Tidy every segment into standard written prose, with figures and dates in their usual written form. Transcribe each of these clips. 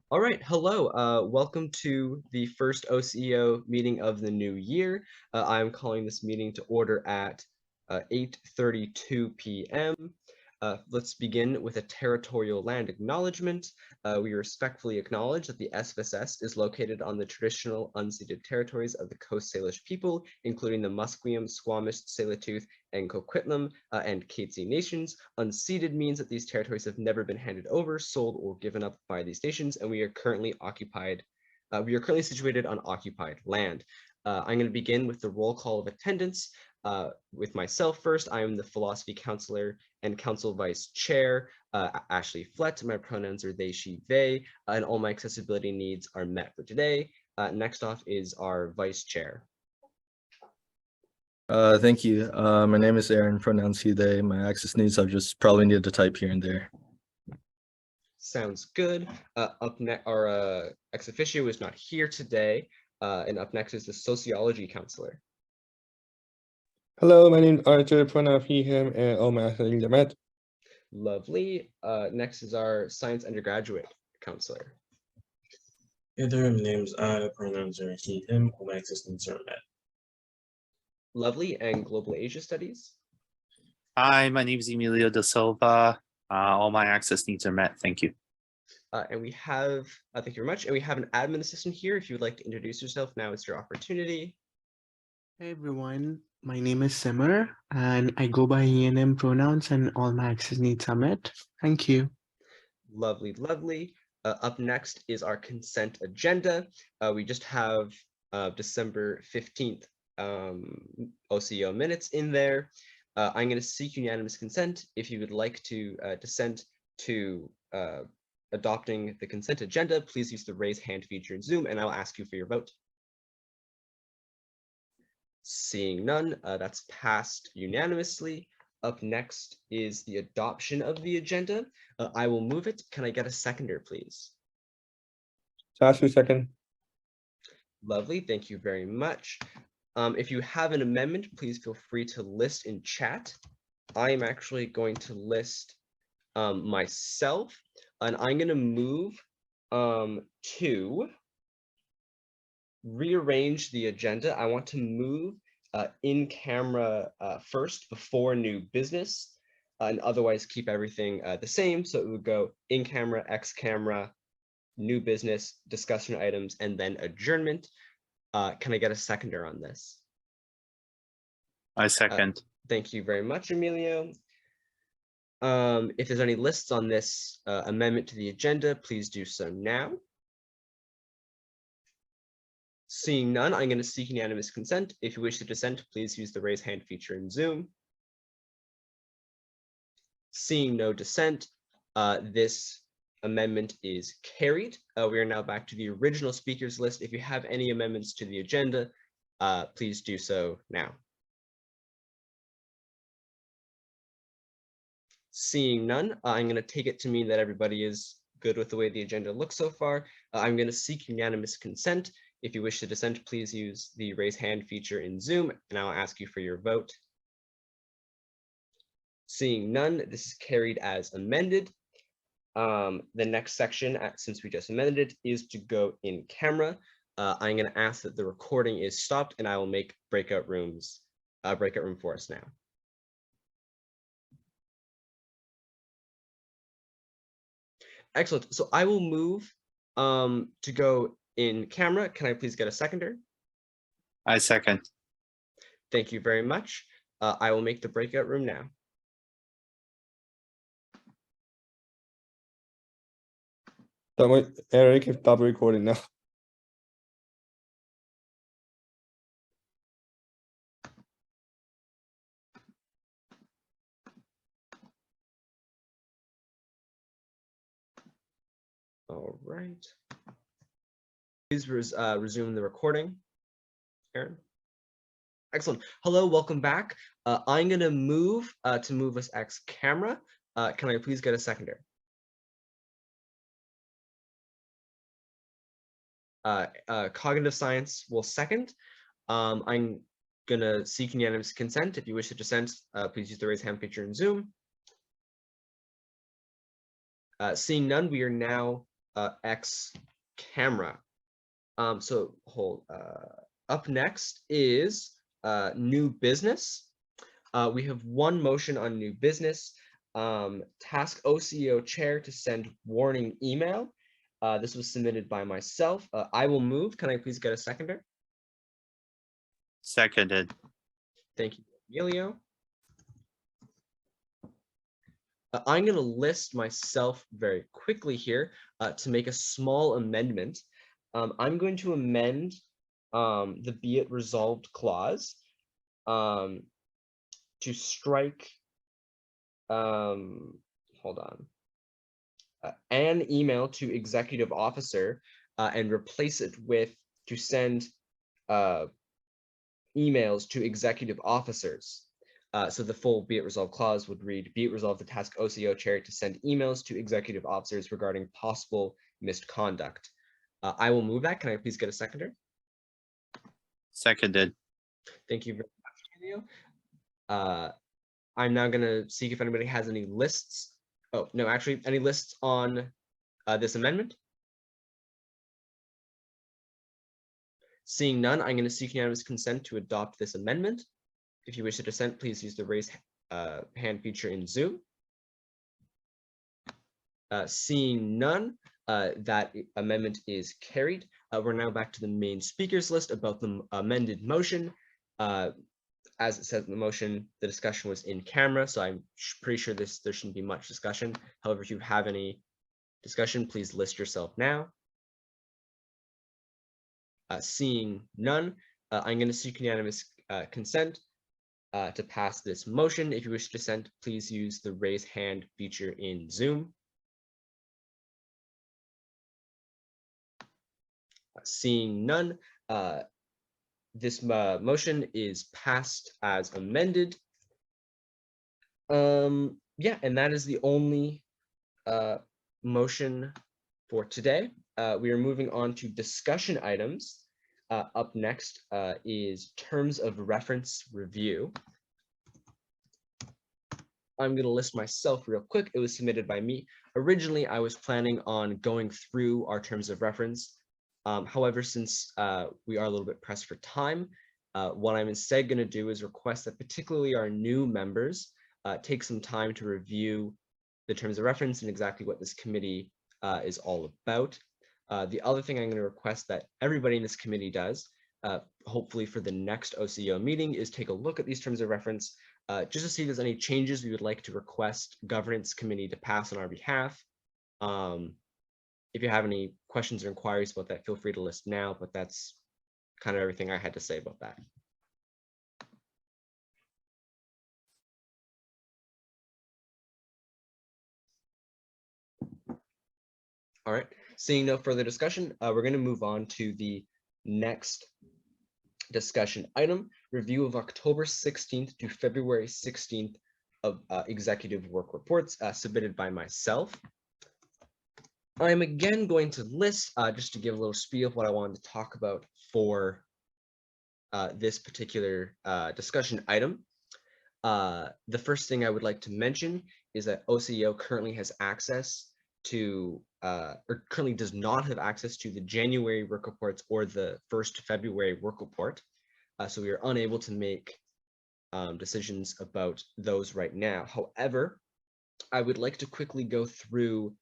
All right, hello. Welcome to the first OCEO meeting of the new year. I'm calling this meeting to order at 8:32 p.m. Let's begin with a territorial land acknowledgement. We respectfully acknowledge that the SFSS is located on the traditional unceded territories of the Coast Salish people, including the Musqueam, Squamish, Tsleil-Waututh, and Coquitlam and Katzie nations. Unceded means that these territories have never been handed over, sold, or given up by these nations, and we are currently situated on occupied land. I'm going to begin with the roll call of attendance. With myself first, I am the philosophy counselor and council vice chair, Ashley Flett. My pronouns are they, she, they, and all my accessibility needs are met for today. Next off is our vice chair. Thank you. My name is Aaron, pronouns he, they. My access needs I've just probably needed to type here and there. Sounds good. Up next, our ex officio is not here today, and up next is the sociology counselor. Hello, my name is Arthur, pronoun he, him, and all my access needs are met. Lovely. Next is our science undergraduate counselor. Hey there, my name's I, pronouns are he, him, all my access needs are met. Lovely. And global Asia studies. Hi, my name is Emilio da Silva. All my access needs are met. Thank you. And we have, thank you very much. And we have an admin assistant here. If you would like to introduce yourself, now is your opportunity. Hey everyone, my name is Simmer and I go by he and him pronouns and all my access needs are met. Thank you. Lovely, lovely. Up next is our consent agenda. We just have December 15th OCO minutes in there. I'm going to seek unanimous consent. If you would like to dissent to adopting the consent agenda, please use the raise hand feature in Zoom and I'll ask you for your vote. Seeing none, that's passed unanimously. Up next is the adoption of the agenda. I will move it. Can I get a seconder, please? Ashley, second. Lovely, thank you very much. If you have an amendment, please feel free to list in chat. I am actually going to list myself, and I'm going to move to rearrange the agenda. I want to move in camera first before new business, and otherwise keep everything the same. So it would go in camera, X camera, new business, discussion items, and then adjournment. Can I get a seconder on this? I second. Thank you very much, Emilio. If there's any lists on this amendment to the agenda, please do so now. Seeing none, I'm going to seek unanimous consent. If you wish to dissent, please use the raise hand feature in Zoom. Seeing no dissent, this amendment is carried. We are now back to the original speakers list. If you have any amendments to the agenda, please do so now. Seeing none, I'm going to take it to mean that everybody is good with the way the agenda looks so far. I'm going to seek unanimous consent. If you wish to dissent, please use the raise hand feature in Zoom, and I'll ask you for your vote. Seeing none, this is carried as amended. The next section, since we just amended it, is to go in camera. I'm going to ask that the recording is stopped, and I will make breakout room for us now. Excellent. So I will move to go in camera. Can I please get a seconder? I second. Thank you very much. I will make the breakout room now. Eric, stop recording now. All right. Please resume the recording, Aaron. Excellent. Hello, welcome back. I'm going to move us X camera. Can I please get a seconder? Cognitive science will second. I'm going to seek unanimous consent. If you wish to dissent, please use the raise hand feature in Zoom. Seeing none, we are now X camera. So up next is new business. We have one motion on new business. Task OCEO chair to send warning email. This was submitted by myself. I will move. Can I please get a seconder? Seconded. Thank you, Emilio. I'm going to list myself very quickly here to make a small amendment. I'm going to amend the be it resolved clause to strike, hold on, an email to executive officer and replace it with to send emails to executive officers. So the full be it resolved clause would read, be it resolved the task OCO chair to send emails to executive officers regarding possible misconduct. I will move that. Can I please get a seconder? Seconded. Thank you very much, Emilio. I'm now going to see if anybody has any lists. Oh, no, actually, any lists on this amendment? Seeing none, I'm going to seek unanimous consent to adopt this amendment. If you wish to dissent, please use the raise hand feature in Zoom. Seeing none, that amendment is carried. We're now back to the main speakers list about the amended motion. As it says in the motion, the discussion was in camera, so I'm pretty sure there shouldn't be much discussion. However, if you have any discussion, please list yourself now. Seeing none, I'm going to seek unanimous consent to pass this motion. If you wish to dissent, please use the raise hand feature in Zoom. Seeing none, this motion is passed as amended. Yeah, and that is the only motion for today. We are moving on to discussion items. Up next is terms of reference review. I'm going to list myself real quick. It was submitted by me. Originally, I was planning on going through our terms of reference. However, since we are a little bit pressed for time, what I'm instead going to do is request that particularly our new members take some time to review the terms of reference and exactly what this committee is all about. The other thing I'm going to request that everybody in this committee does, hopefully for the next OCEO meeting, is take a look at these terms of reference just to see if there's any changes we would like to request governance committee to pass on our behalf. If you have any questions or inquiries about that, feel free to list now, but that's kind of everything I had to say about that. All right, seeing no further discussion, we're going to move on to the next discussion item, review of October 16th to February 16th of executive work reports submitted by myself. I'm again going to list, just to give a little spiel of what I wanted to talk about for this particular discussion item. The first thing I would like to mention is that OCEO currently has access to, or currently does not have access to the January work reports or the 1st February work report. So we are unable to make decisions about those right now. However, I would like to quickly go through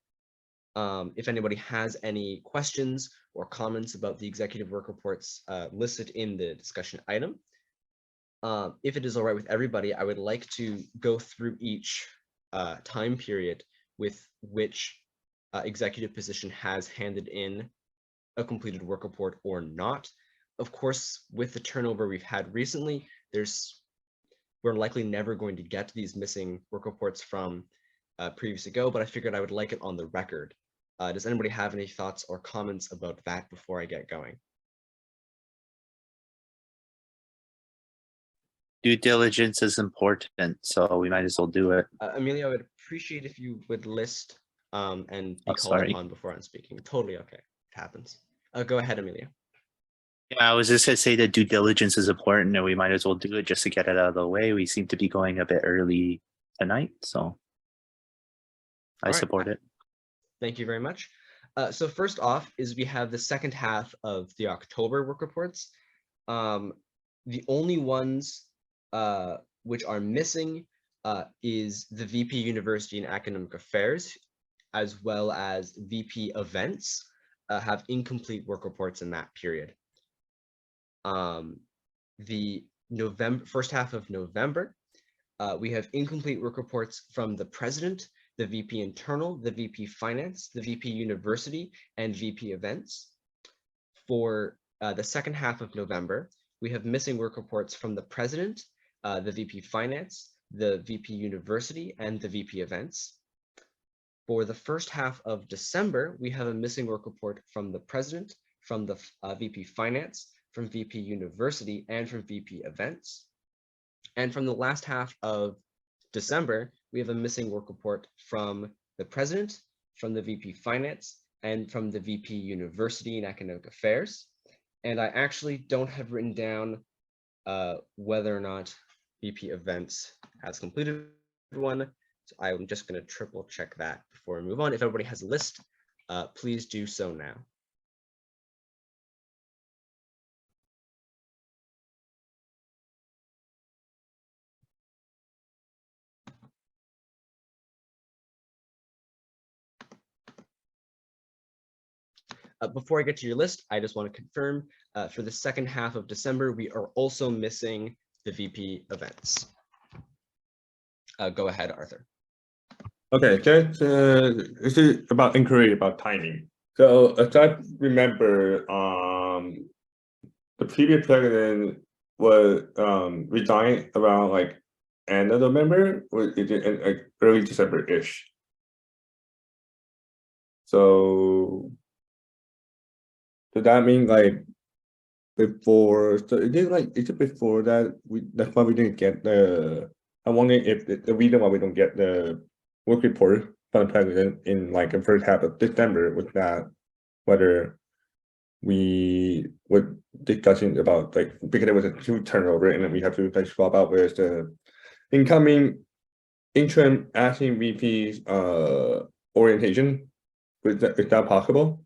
if anybody has any questions or comments about the executive work reports listed in the discussion item. If it is all right with everybody, I would like to go through each time period with which executive position has handed in a completed work report or not. Of course, with the turnover we've had recently, we're likely never going to get these missing work reports from previous ago, but I figured I would like it on the record. Does anybody have any thoughts or comments about that before I get going? Due diligence is important, so we might as well do it. Amelia, I would appreciate if you would list and be called sorry. upon before I'm speaking. Totally okay. It happens. Go ahead, Amelia. Yeah, I was just gonna say that due diligence is important, and we might as well do it just to get it out of the way. We seem to be going a bit early tonight, so I All right. support it. Thank you very much. So first off is we have the second half of the October work reports. The only ones which are missing is the VP University and Academic Affairs, as well as VP Events have incomplete work reports in that period. The first half of November, we have incomplete work reports from the President, the VP Internal, the VP Finance, the VP University, and VP Events. For the second half of November, we have missing work reports from the President, the VP Finance, the VP University, and the VP Events. For the first half of December, we have a missing work report from the President, from the VP Finance, from VP University, and from VP Events. And from the last half of December, we have a missing work report from the President, from the VP Finance, and from the VP University and Academic Affairs. And I actually don't have written down whether or not VP Events has completed one. So I'm just going to triple check that before we move on. If everybody has a list, please do so now. Before I get to your list, I just want to confirm for the second half of December, we are also missing the VP Events. Go ahead, Arthur. Okay, just this is about inquiry about timing. So as I remember, the previous president was resigned around like end of November, or is it like early December-ish? So does that mean like before? So is it before that that's why we didn't get the? I'm wondering if the reason why we don't get the work report from the president in like the first half of December was that whether we were discussing about like because there was a huge turnover and then we have to like swap out with the incoming interim acting VP's orientation. Is that possible?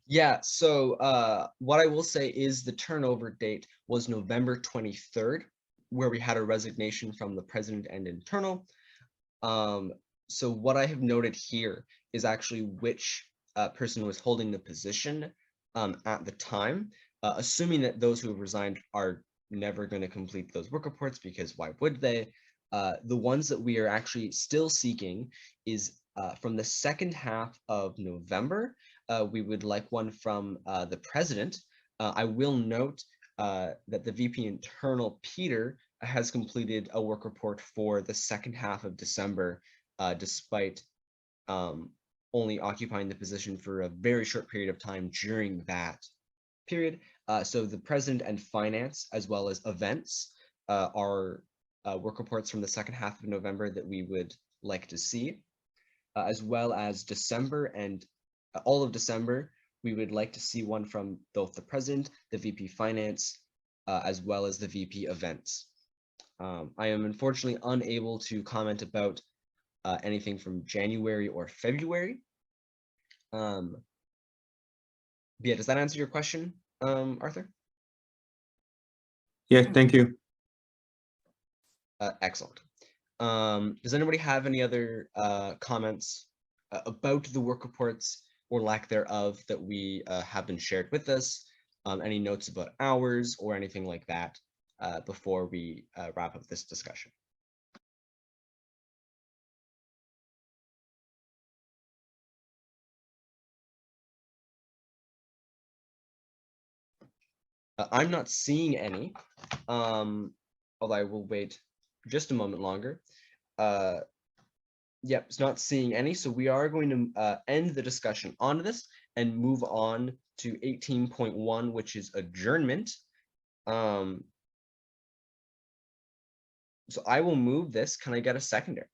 Yeah, so what I will say is the turnover date was November 23rd, where we had a resignation from the President and internal. So what I have noted here is actually which person was holding the position at the time, assuming that those who have resigned are never going to complete those work reports, because why would they? The ones that we are actually still seeking is from the second half of November. We would like one from the President. I will note that the VP Internal, Peter, has completed a work report for the second half of December, despite only occupying the position for a very short period of time during that period. So the President and Finance, as well as Events, are work reports from the second half of November that we would like to see, as well as December and all of December. We would like to see one from both the President, the VP Finance, as well as the VP Events. I am unfortunately unable to comment about anything from January or February. Yeah, does that answer your question, Arthur? Yeah, thank you. Excellent. Does anybody have any other comments about the work reports or lack thereof that we have been shared with us? Any notes about hours or anything like that before we wrap up this discussion? I'm not seeing any, although I will wait just a moment longer. Yep, it's not seeing any, so we are going to end the discussion on this and move on to 18.1, which is adjournment. So I will move this. Can I get a seconder?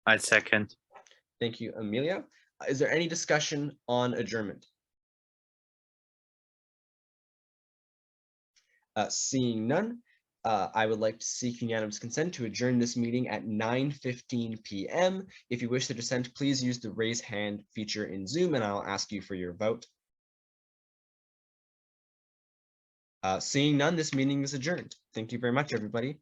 I second. Thank you, Amelia. Is there any discussion on adjournment? Seeing none, I would like to seek unanimous consent to adjourn this meeting at 9:15 p.m. If you wish to dissent, please use the raise hand feature in Zoom and I'll ask you for your vote. Seeing none, this meeting is adjourned. Thank you very much, everybody.